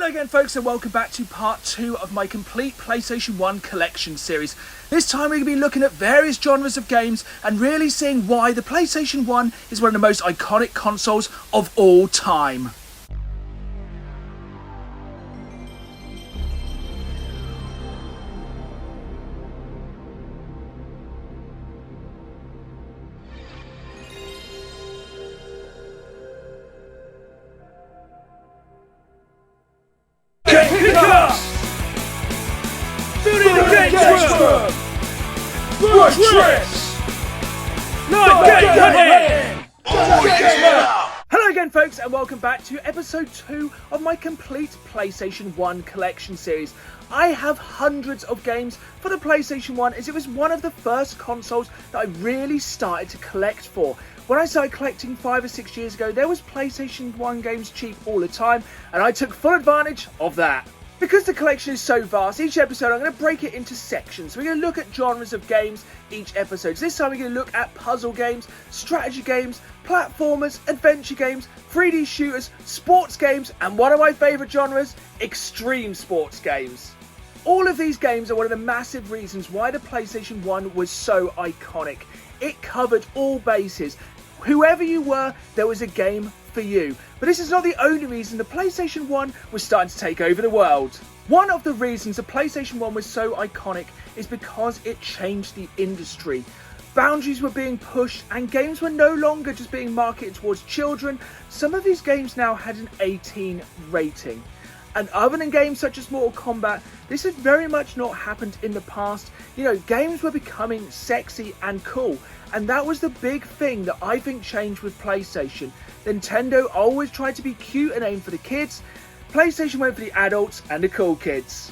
Hello again folks, and welcome back to part 2 of my complete PlayStation 1 collection series. This time we're going to be looking at various genres of games and really seeing why the PlayStation 1 is one of the most iconic consoles of all time. Hello again folks, and welcome back to episode 2 of my complete PlayStation 1 collection series. I have hundreds of games for the PlayStation 1 as it was one of the first consoles that I really started to collect for. When I started collecting 5 or 6 years ago, there was PlayStation 1 games cheap all the time, and I took full advantage of that. Because the collection is so vast, each episode I'm going to break it into sections. We're going to look at genres of games each episode. So this time we're going to look at puzzle games, strategy games, platformers, adventure games, 3D shooters, sports games, and one of my favourite genres, extreme sports games. All of these games are one of the massive reasons why the PlayStation 1 was so iconic. It covered all bases. Whoever you were, there was a game for you. But this is not the only reason the PlayStation 1 was starting to take over the world. One of the reasons the PlayStation 1 was so iconic is because it changed the industry. Boundaries were being pushed and games were no longer just being marketed towards children. Some of these games now had an 18 rating. And other than games such as Mortal Kombat, this had very much not happened in the past. You know, games were becoming sexy and cool. And that was the big thing that I think changed with PlayStation. Nintendo always tried to be cute and aim for the kids. PlayStation went for the adults and the cool kids.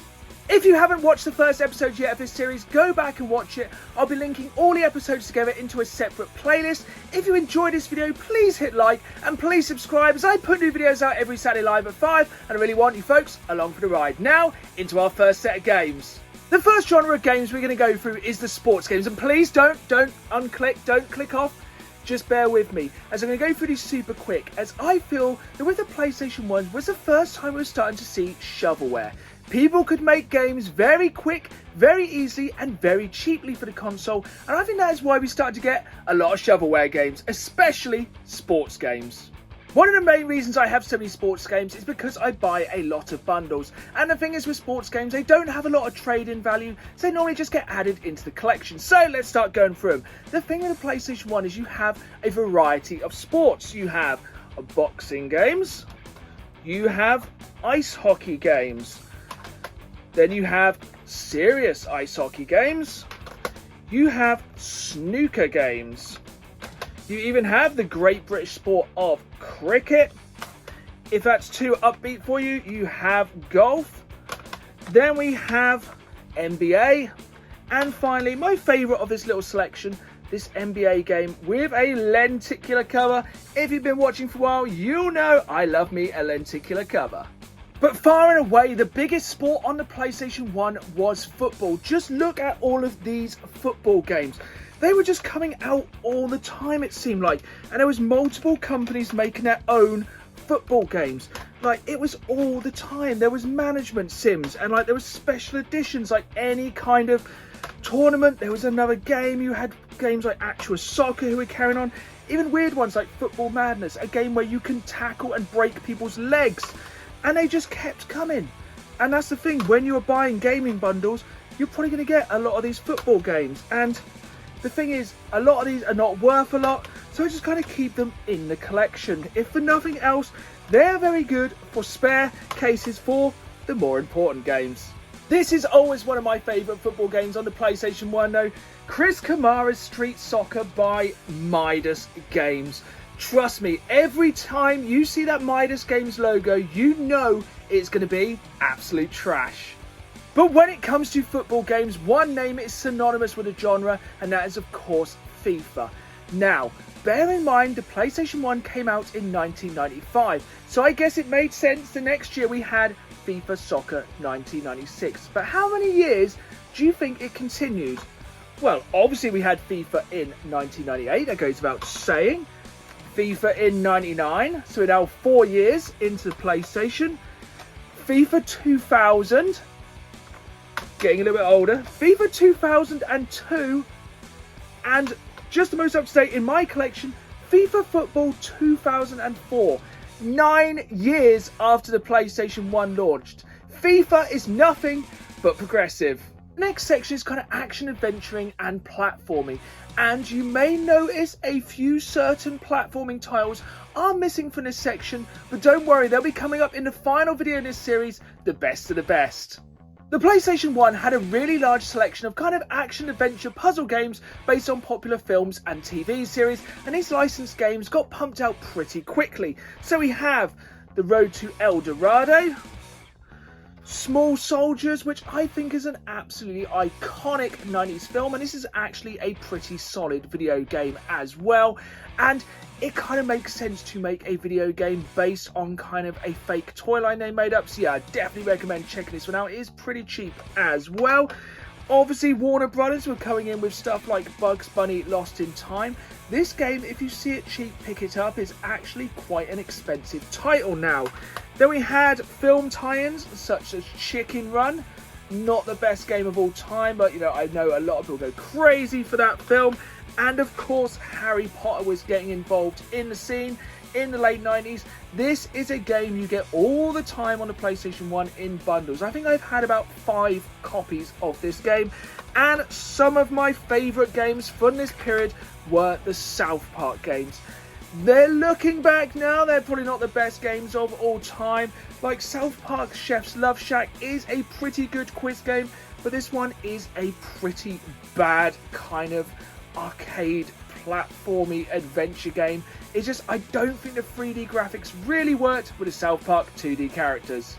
If you haven't watched the first episode yet of this series, go back and watch it. I'll be linking all the episodes together into a separate playlist. If you enjoyed this video, please hit like and please subscribe as I put new videos out every Saturday live at 5, and I really want you folks along for the ride. Now, into our first set of games. The first genre of games we're going to go through is the sports games, and please don't unclick, don't click off. Just bear with me, as I'm going to go through these super quick, as I feel that with the PlayStation 1 was the first time we were starting to see shovelware. People could make games very quick, very easily, and very cheaply for the console, and I think that is why we started to get a lot of shovelware games, especially sports games. One of the main reasons I have so many sports games is because I buy a lot of bundles. And the thing is with sports games, they don't have a lot of trade-in value, so they normally just get added into the collection. So let's start going through them. The thing with the PlayStation 1 is you have a variety of sports. You have boxing games, you have ice hockey games, then you have serious ice hockey games, you have snooker games, you even have the great British sport of cricket. If that's too upbeat for you, you have golf. Then we have NBA. And finally, my favourite of this little selection, this NBA game with a lenticular cover. If you've been watching for a while, you know I love me a lenticular cover. But far and away, the biggest sport on the PlayStation 1 was football. Just look at all of these football games. They were just coming out all the time, it seemed like. And there was multiple companies making their own football games. Like, it was all the time. There was management sims and like there was special editions, like any kind of tournament. There was another game. You had games like actual soccer who were carrying on. Even weird ones like Football Madness, a game where you can tackle and break people's legs. And they just kept coming. And that's the thing, when you're buying gaming bundles, you're probably going to get a lot of these football games. And the thing is, a lot of these are not worth a lot, so I just kind of keep them in the collection. If for nothing else, they're very good for spare cases for the more important games. This is always one of my favourite football games on the PlayStation 1 though. Chris Kamara's Street Soccer by Midas Games. Trust me, every time you see that Midas Games logo, you know it's going to be absolute trash. But when it comes to football games, one name is synonymous with a genre, and that is of course FIFA. Now, bear in mind the PlayStation 1 came out in 1995, so I guess it made sense the next year we had FIFA Soccer 1996. But how many years do you think it continued? Well, obviously we had FIFA in 1998, that goes without saying. FIFA in 99, so we're now 4 years into the PlayStation. FIFA 2000, getting a little bit older, FIFA 2002, and just the most up to date in my collection, FIFA Football 2004. 9 years after the PlayStation 1 launched. FIFA is nothing but progressive. Next section is kind of action adventuring and platforming, and you may notice a few certain platforming titles are missing from this section, but don't worry, they'll be coming up in the final video in this series, the best of the best. The PlayStation 1 had a really large selection of kind of action-adventure puzzle games based on popular films and TV series, and these licensed games got pumped out pretty quickly. So we have The Road to El Dorado, Small Soldiers, which I think is an absolutely iconic 90s film, and this is actually a pretty solid video game as well, and it kind of makes sense to make a video game based on kind of a fake toy line they made up, so yeah, I definitely recommend checking this one out. It is pretty cheap as well. Obviously, Warner Brothers were coming in with stuff like Bugs Bunny Lost in Time. This game, if you see it cheap, pick it up, is actually quite an expensive title now. Then we had film tie-ins such as Chicken Run. Not the best game of all time, but you know, I know a lot of people go crazy for that film. And of course, Harry Potter was getting involved in the scene in the late 90s. This is a game you get all the time on the PlayStation 1 in bundles. I think I've had about 5 copies of this game. And some of my favourite games from this period were the South Park games. They're looking back now, they're probably not the best games of all time. Like South Park Chef's Love Shack is a pretty good quiz game, but this one is a pretty bad kind of arcade platformy adventure game. It's just, I don't think the 3D graphics really worked with the South Park 2D characters.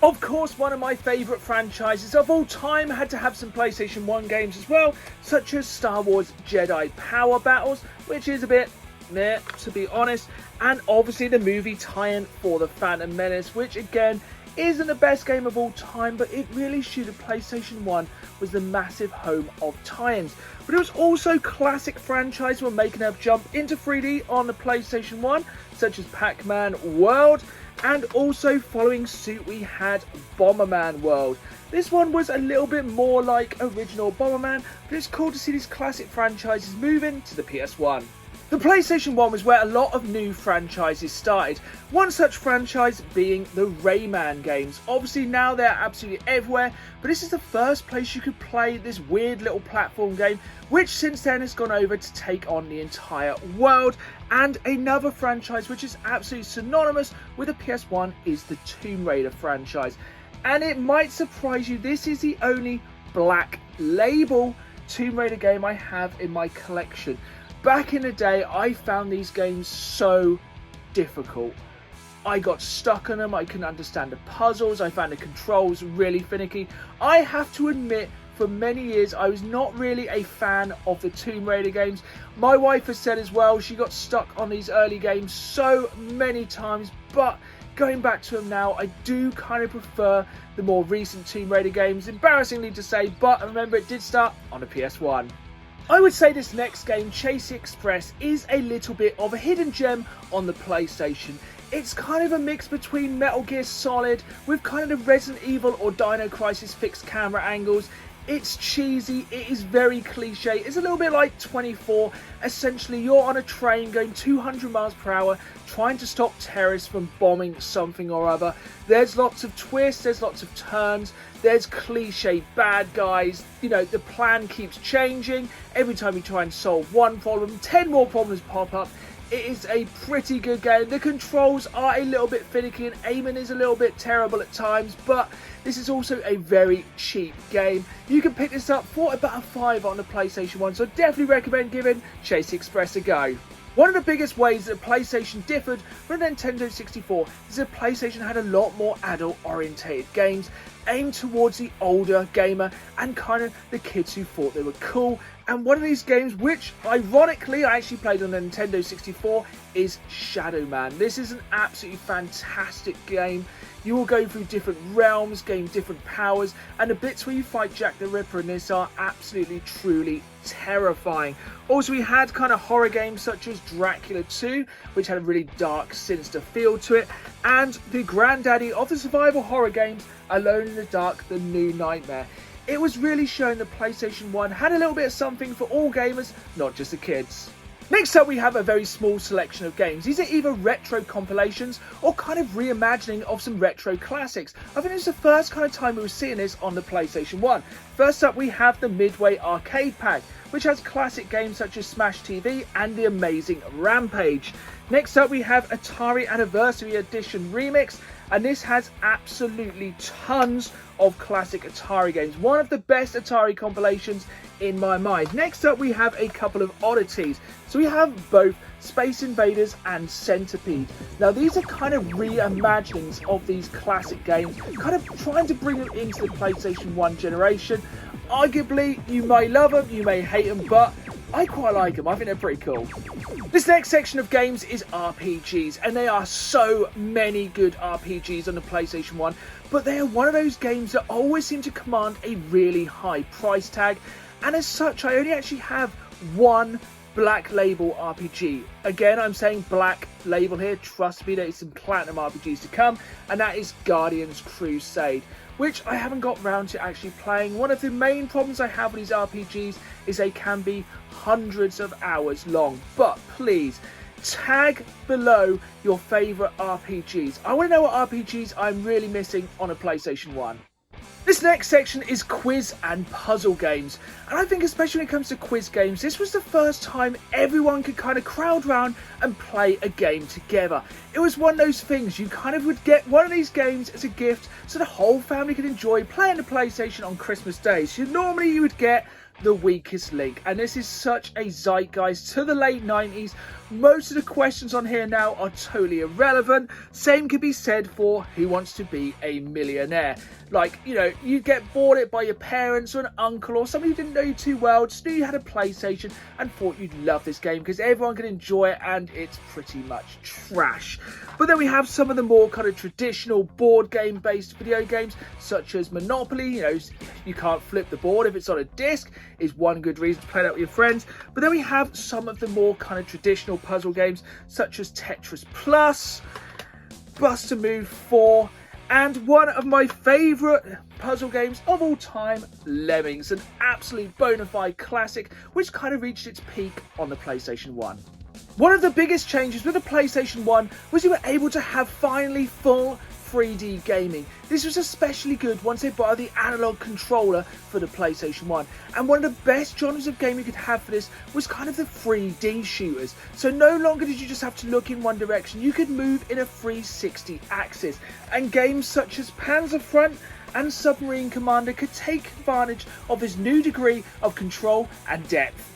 Of course, one of my favourite franchises of all time had to have some PlayStation 1 games as well, such as Star Wars Jedi Power Battles, which is a bit meh, to be honest, and obviously the movie tie-in for The Phantom Menace, which again isn't the best game of all time, but it really showed that PlayStation 1 was the massive home of tie-ins. But it was also classic franchises were making a jump into 3D on the PlayStation 1, such as Pac-Man World, and also following suit we had Bomberman World. This one was a little bit more like original Bomberman, but it's cool to see these classic franchises moving to the PS1. The PlayStation 1 was where a lot of new franchises started, one such franchise being the Rayman games. Obviously now they're absolutely everywhere, but this is the first place you could play this weird little platform game, which since then has gone over to take on the entire world. And another franchise which is absolutely synonymous with the PS1 is the Tomb Raider franchise. And it might surprise you, this is the only black label Tomb Raider game I have in my collection. Back in the day, I found these games so difficult. I got stuck on them, I couldn't understand the puzzles, I found the controls really finicky. I have to admit, for many years, I was not really a fan of the Tomb Raider games. My wife has said as well, she got stuck on these early games so many times, but going back to them now, I do kind of prefer the more recent Tomb Raider games, embarrassingly to say, but remember it did start on the PS1. I would say this next game, Chase Express, is a little bit of a hidden gem on the PlayStation. It's kind of a mix between Metal Gear Solid with kind of the Resident Evil or Dino Crisis fixed camera angles. It's cheesy, it is very cliche, it's a little bit like 24. Essentially, you're on a train going 200 miles per hour trying to stop terrorists from bombing something or other. There's lots of twists, there's lots of turns, there's cliche bad guys, you know, the plan keeps changing. Every time you try and solve one problem, 10 more problems pop up. It is a pretty good game. The controls are a little bit finicky and aiming is a little bit terrible at times, but this is also a very cheap game. You can pick this up for about a $5 on the PlayStation 1, so definitely recommend giving Chase Express a go. One of the biggest ways that PlayStation differed from the Nintendo 64 is that PlayStation had a lot more adult-orientated games aimed towards the older gamer and kind of the kids who thought they were cool. And one of these games, which ironically I actually played on the Nintendo 64, is Shadow Man. This is an absolutely fantastic game. You will go through different realms, gain different powers, and the bits where you fight Jack the Ripper in this are absolutely, truly terrifying. Also, we had kind of horror games such as Dracula 2, which had a really dark, sinister feel to it, and the granddaddy of the survival horror games, Alone in the Dark, The New Nightmare. It was really showing the PlayStation 1 had a little bit of something for all gamers, not just the kids. Next up, we have a very small selection of games. These are either retro compilations or kind of reimagining of some retro classics. I think it's the first kind of time we were seeing this on the PlayStation 1. First up, we have the Midway Arcade Pack, which has classic games such as Smash TV and The Amazing Rampage. Next up, we have Atari Anniversary Edition Remix, and this has absolutely tons of classic Atari games. One of the best Atari compilations in my mind. Next up, we have a couple of oddities. So we have both Space Invaders and Centipede. Now these are kind of reimaginings of these classic games, kind of trying to bring them into the PlayStation 1 generation. Arguably, you may love them, you may hate them, but I quite like them. I think they're pretty cool. This next section of games is RPGs, and there are so many good RPGs on the PlayStation 1, but they are one of those games that always seem to command a really high price tag, and as such I only actually have one Black Label RPG. Again, I'm saying Black Label here, trust me, there is some Platinum RPGs to come, and that is Guardians Crusade, which I haven't got round to actually playing. One of the main problems I have with these RPGs is they can be hundreds of hours long, but please tag below your favourite RPGs. I want to know what RPGs I'm really missing on a PlayStation 1. This next section is quiz and puzzle games, and I think especially when it comes to quiz games, this was the first time everyone could kind of crowd round and play a game together. It was one of those things, you kind of would get one of these games as a gift so the whole family could enjoy playing the PlayStation on Christmas Day. So normally you would get The Weakest Link, and this is such a zeitgeist to the late 90s. Most of the questions on here now are totally irrelevant. Same could be said for Who Wants to Be a Millionaire. Like, you know, you get bought it by your parents or an uncle or somebody who didn't know you too well, just knew you had a PlayStation and thought you'd love this game because everyone can enjoy it and it's pretty much trash. But then we have some of the more kind of traditional board game based video games such as Monopoly. You know, you can't flip the board if it's on a disc, is one good reason to play that with your friends. But then we have some of the more kind of traditional puzzle games such as Tetris Plus, Bust-A-Move 4, and one of my favourite puzzle games of all time, Lemmings, an absolute bona fide classic which kind of reached its peak on the PlayStation 1. One of the biggest changes with the PlayStation 1 was you were able to have finally full 3D gaming. This was especially good once they brought out the analog controller for the PlayStation 1, and one of the best genres of game you could have for this was kind of the 3D shooters. So no longer did you just have to look in one direction, you could move in a 360 axis, and games such as Panzer Front and Submarine Commander could take advantage of this new degree of control and depth.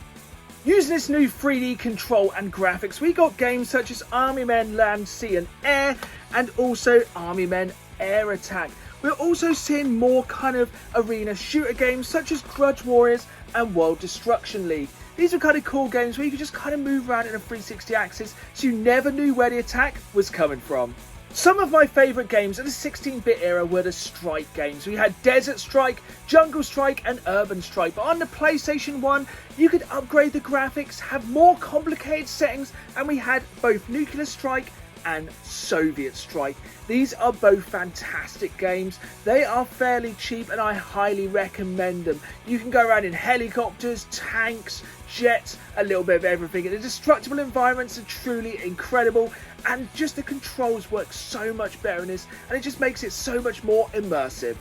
Using this new 3D control and graphics, we got games such as Army Men Land, Sea and Air, and also Army Men Air Attack. We're also seeing more kind of arena shooter games such as Grudge Warriors and World Destruction League. These are kind of cool games where you could just kind of move around in a 360 axis so you never knew where the attack was coming from. Some of my favourite games of the 16-bit era were the Strike games. We had Desert Strike, Jungle Strike and Urban Strike. But on the PlayStation 1, you could upgrade the graphics, have more complicated settings, and we had both Nuclear Strike and Soviet Strike. These are both fantastic games. They are fairly cheap and I highly recommend them. You can go around in helicopters, tanks, jets, a little bit of everything. And the destructible environments are truly incredible, and just the controls work so much better in this, and it just makes it so much more immersive.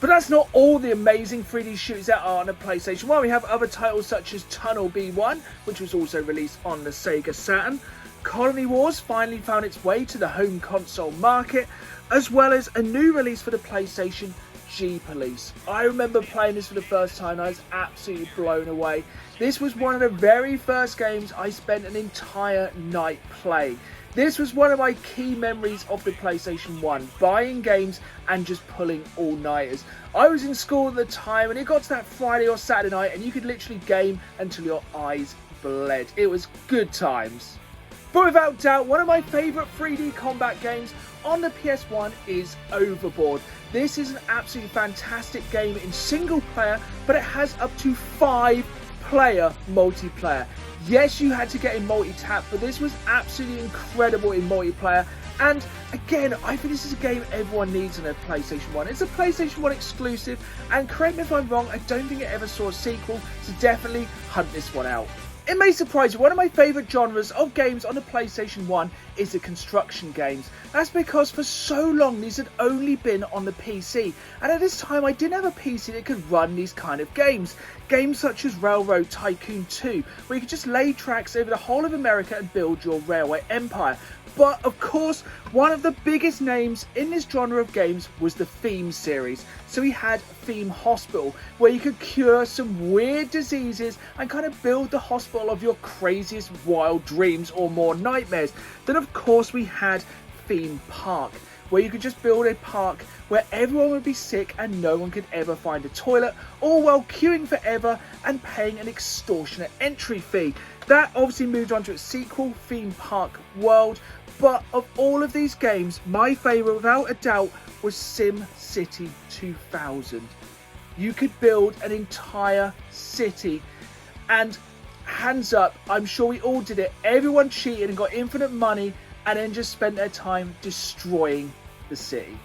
But that's not all the amazing 3D shooters that are on the PlayStation 1. We have other titles such as Tunnel B1, which was also released on the Sega Saturn. Colony Wars finally found its way to the home console market, as well as a new release for the PlayStation, G-Police. I remember playing this for the first time and I was absolutely blown away. This was one of the very first games I spent an entire night playing. This was one of my key memories of the PlayStation 1, buying games and just pulling all-nighters. I was in school at the time and it got to that Friday or Saturday night and you could literally game until your eyes bled. It was good times. But without doubt, one of my favourite 3D combat games on the PS1 is Overboard. This is an absolutely fantastic game in single player, but it has up to 5-player multiplayer. Yes, you had to get a multi-tap, but this was absolutely incredible in multiplayer. And again, I think this is a game everyone needs on a PlayStation 1. It's a PlayStation 1 exclusive, and correct me if I'm wrong, I don't think it ever saw a sequel, so definitely hunt this one out. It may surprise you, one of my favourite genres of games on the PlayStation 1 is the construction games. That's because for so long these had only been on the PC, and at this time I didn't have a PC that could run these kind of games. Games such as Railroad Tycoon 2, where you could just lay tracks over the whole of America and build your railway empire. But of course, one of the biggest names in this genre of games was the Theme series. So we had Theme Hospital, where you could cure some weird diseases and kind of build the hospital of your craziest wild dreams or more nightmares. Then of course we had Theme Park, where you could just build a park where everyone would be sick and no one could ever find a toilet, all while queuing forever and paying an extortionate entry fee. That obviously moved on to its sequel, Theme Park World. But of all of these games, my favourite without a doubt was Sim City 2000. You could build an entire city, and hands up, I'm sure we all did it. Everyone cheated and got infinite money and then just spent their time destroying the city.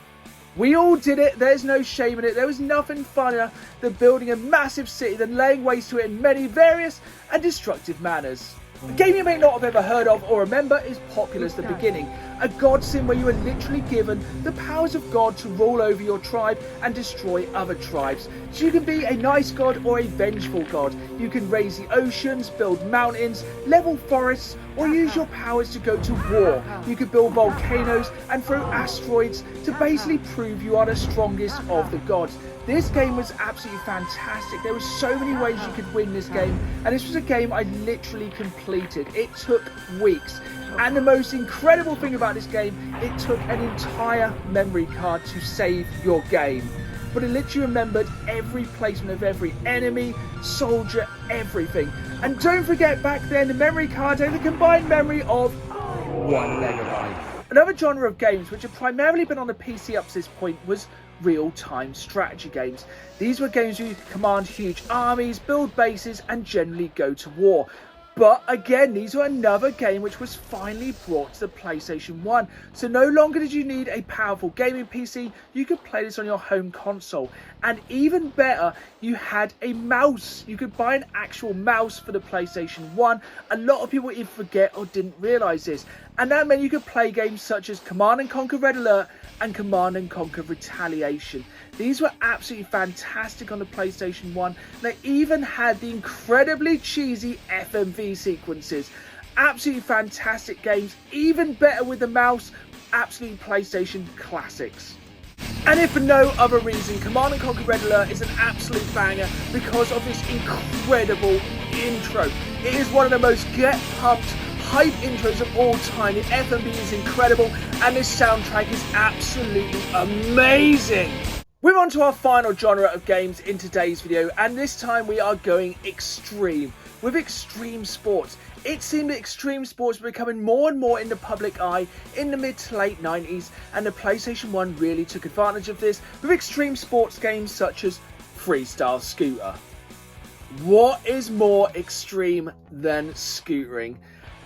We all did it, there's no shame in it. There was nothing funnier than building a massive city than laying waste to it in many various and destructive manners. A game you may not have ever heard of or remember is Populist: The Beginning, a god sim where you are literally given the powers of God to rule over your tribe and destroy other tribes. So you can be a nice god or a vengeful god. You can raise the oceans, build mountains, level forests, or use your powers to go to war. You could build volcanoes and throw asteroids to basically prove you are the strongest of the gods. This game was absolutely fantastic. There were so many ways you could win this game, and this was a game I literally completed. It took weeks. And the most incredible thing about this game, it took an entire memory card to save your game. But it literally remembered every placement of every enemy, soldier, everything. And don't forget, back then the memory card had a combined memory of 1 megabyte. Another genre of games which have primarily been on the PC up to this point was real-time strategy games. These were games where you could command huge armies, build bases, and generally go to war. But again, these were another game which was finally brought to the PlayStation 1. So no longer did you need a powerful gaming PC, you could play this on your home console. And even better, you had a mouse. You could buy an actual mouse for the PlayStation 1. A lot of people either forget or didn't realise this. And that meant you could play games such as Command & Conquer Red Alert and Command & Conquer Retaliation. These were absolutely fantastic on the PlayStation 1. They even had the incredibly cheesy FMV sequences. Absolutely fantastic games, even better with the mouse. Absolutely PlayStation classics. And if for no other reason, Command & Conquer Red Alert is an absolute banger because of this incredible intro. It is one of the most get pumped, hype intros of all time. The FMV is incredible and this soundtrack is absolutely amazing. We're on to our final genre of games in today's video, and this time we are going extreme. With extreme sports. It seemed that extreme sports were becoming more and more in the public eye in the mid to late 90s, and the PlayStation 1 really took advantage of this with extreme sports games such as Freestyle Scooter. What is more extreme than scootering?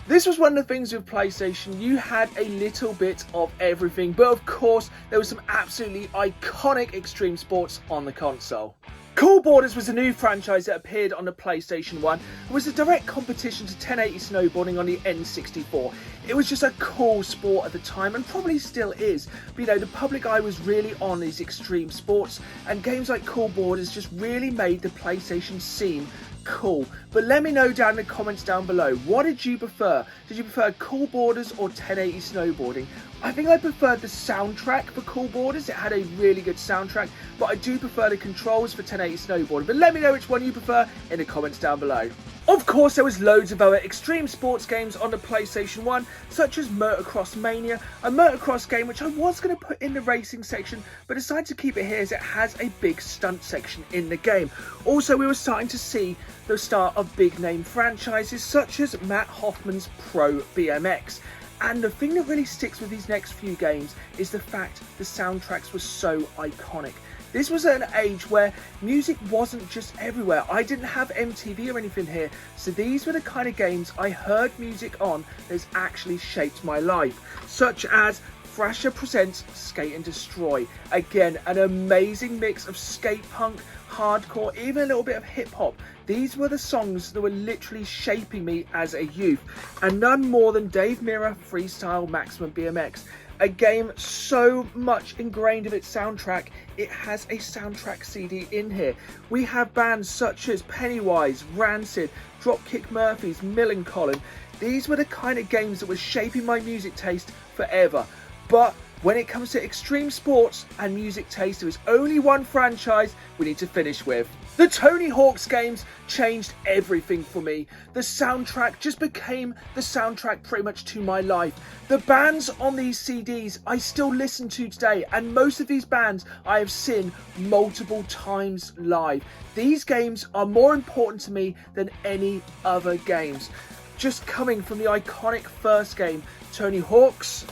This was one of the things with PlayStation, you had a little bit of everything, but of course there was some absolutely iconic extreme sports on the console. Cool Borders was a new franchise that appeared on the PlayStation 1 and was a direct competition to 1080 snowboarding on the N64. It was just a cool sport at the time and probably still is, but you know, the public eye was really on these extreme sports, and games like Cool Borders just really made the PlayStation seem cool. But let me know down in the comments down below, what did you prefer? Did you prefer Cool Borders or 1080 snowboarding? I think I preferred the soundtrack for Cool Borders. It had a really good soundtrack, but I do prefer the controls for 1080 snowboarding. But let me know which one you prefer in the comments down below. Of course, there was loads of other extreme sports games on the PlayStation 1, such as Motocross Mania, a motocross game which I was going to put in the racing section, but decided to keep it here as it has a big stunt section in the game. Also, we were starting to see the start of big name franchises such as Matt Hoffman's Pro BMX. And the thing that really sticks with these next few games is the fact the soundtracks were so iconic. This was at an age where music wasn't just everywhere. I didn't have MTV or anything here, so these were the kind of games I heard music on that's actually shaped my life, such as Thrasher presents Skate and Destroy. Again, an amazing mix of skate punk, hardcore, even a little bit of hip hop. These were the songs that were literally shaping me as a youth, and none more than Dave Mirra Freestyle Maximum BMX. A game so much ingrained of its soundtrack, it has a soundtrack CD in here. We have bands such as Pennywise, Rancid, Dropkick Murphys, Millencolin. These were the kind of games that were shaping my music taste forever. But when it comes to extreme sports and music taste, there is only one franchise we need to finish with. The Tony Hawk's games changed everything for me. The soundtrack just became the soundtrack pretty much to my life. The bands on these CDs I still listen to today, and most of these bands I have seen multiple times live. These games are more important to me than any other games. Just coming from the iconic first game, Tony Hawk's,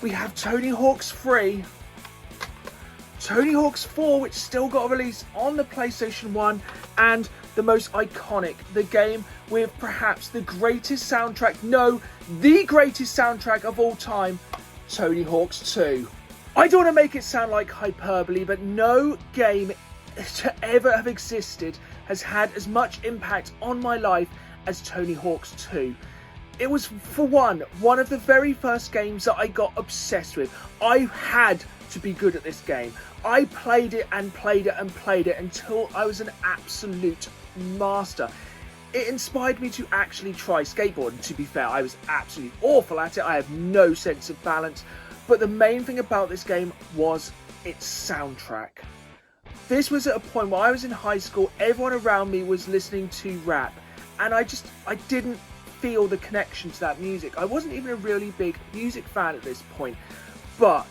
we have Tony Hawk's 3, Tony Hawk's 4, which still got a release on the PlayStation 1, and the most iconic, the game with perhaps the greatest soundtrack, no, the greatest soundtrack of all time, Tony Hawk's 2. I don't want to make it sound like hyperbole, but no game to ever have existed has had as much impact on my life as Tony Hawk's 2. It was, for one of the very first games that I got obsessed with. I had to be good at this game. I played it and played it and played it until I was an absolute master. It inspired me to actually try skateboarding. To be fair, I was absolutely awful at it. I have no sense of balance. But the main thing about this game was its soundtrack. This was at a point where I was in high school, everyone around me was listening to rap, and I didn't feel the connection to that music. I wasn't even a really big music fan at this point, but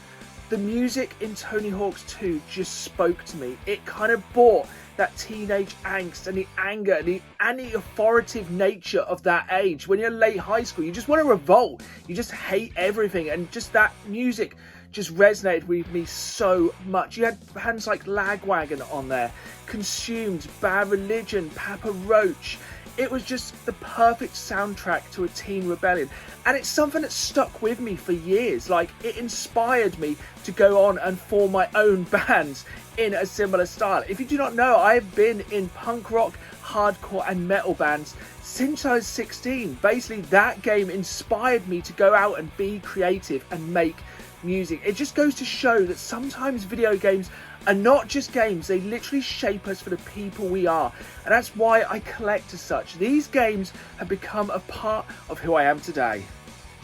the music in Tony Hawk's 2 just spoke to me. It kind of brought that teenage angst and the anger and the authoritative nature of that age. When you're late high school, you just want to revolt. You just hate everything, and just that music just resonated with me so much. You had bands like Lagwagon on there, Consumed, Bad Religion, Papa Roach. It was just the perfect soundtrack to a teen rebellion, and it's something that stuck with me for years. Like, it inspired me to go on and form my own bands in a similar style. If you do not know, I have been in punk rock, hardcore and metal bands since I was 16. Basically, that game inspired me to go out and be creative and make music. It just goes to show that sometimes video games are not just games, they literally shape us for the people we are, and that's why I collect as such. These games have become a part of who I am today.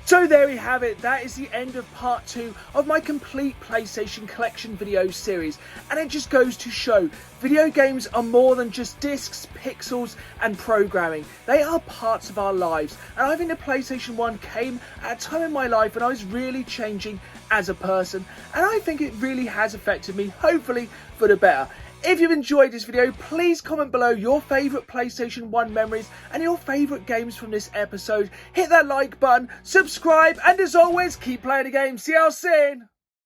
So there we have it, that is the end of part 2 of my complete PlayStation collection video series, and it just goes to show video games are more than just discs, pixels and programming. They are parts of our lives, and I think the PlayStation 1 came at a time in my life when I was really changing as a person, and I think it really has affected me, hopefully for the better. If you've enjoyed this video, please comment below your favourite PlayStation 1 memories and your favourite games from this episode. Hit that like button, subscribe, and as always, keep playing the game. See you all soon!